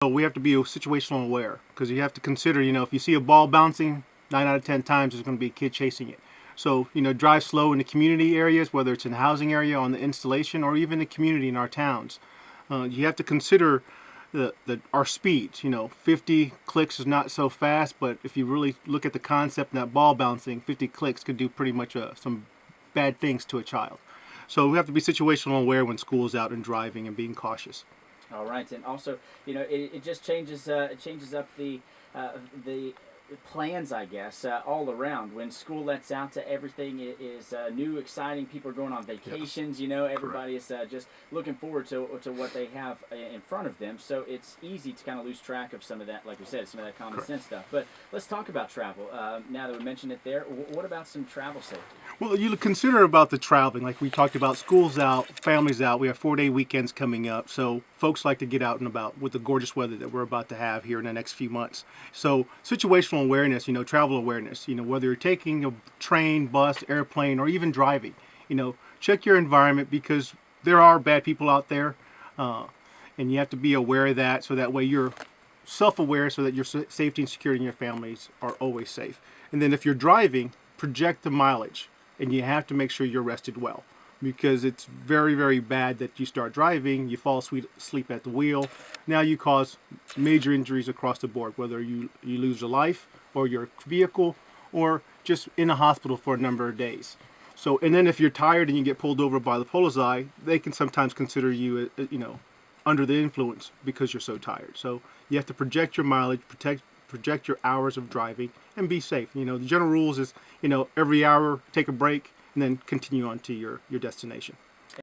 So we have to be situational aware, because you have to consider, if you see a ball bouncing, 9 out of 10 times there's going to be a kid chasing it. So, drive slow in the community areas, whether it's in the housing area, on the installation, or even the community in our towns. You have to consider our speeds. 50 clicks is not so fast, but if you really look at the concept of that ball bouncing, 50 clicks could do pretty much some bad things to a child. So we have to be situational aware when school's out and driving and being cautious. All right, and also, it just changes up the plans, I guess, all around. When school lets out, to everything is new, exciting. People are going on vacations. Yes. Everybody is just looking forward to what they have in front of them. So it's easy to kind of lose track of some of that, like we said, some of that common sense stuff. But let's talk about travel. Now that we mentioned it there, what about some travel safety? Well, you consider about the traveling, like we talked about, school's out, families out. We have 4-day weekends coming up, so folks like to get out and about with the gorgeous weather that we're about to have here in the next few months. So situational awareness, travel awareness, whether you're taking a train, bus, airplane, or even driving, check your environment, because there are bad people out there, and you have to be aware of that, so that way you're self-aware, so that your safety and security in your families are always safe. And then if you're driving, project the mileage. And you have to make sure you're rested well, because it's very, very bad that you start driving, you fall asleep at the wheel. Now you cause major injuries across the board, whether you lose your life or your vehicle, or just in a hospital for a number of days. So, and then if you're tired and you get pulled over by the police, they can sometimes consider you, under the influence because you're so tired. So you have to project your mileage, project your hours of driving, and be safe. The general rules is, every hour take a break and then continue on to your destination.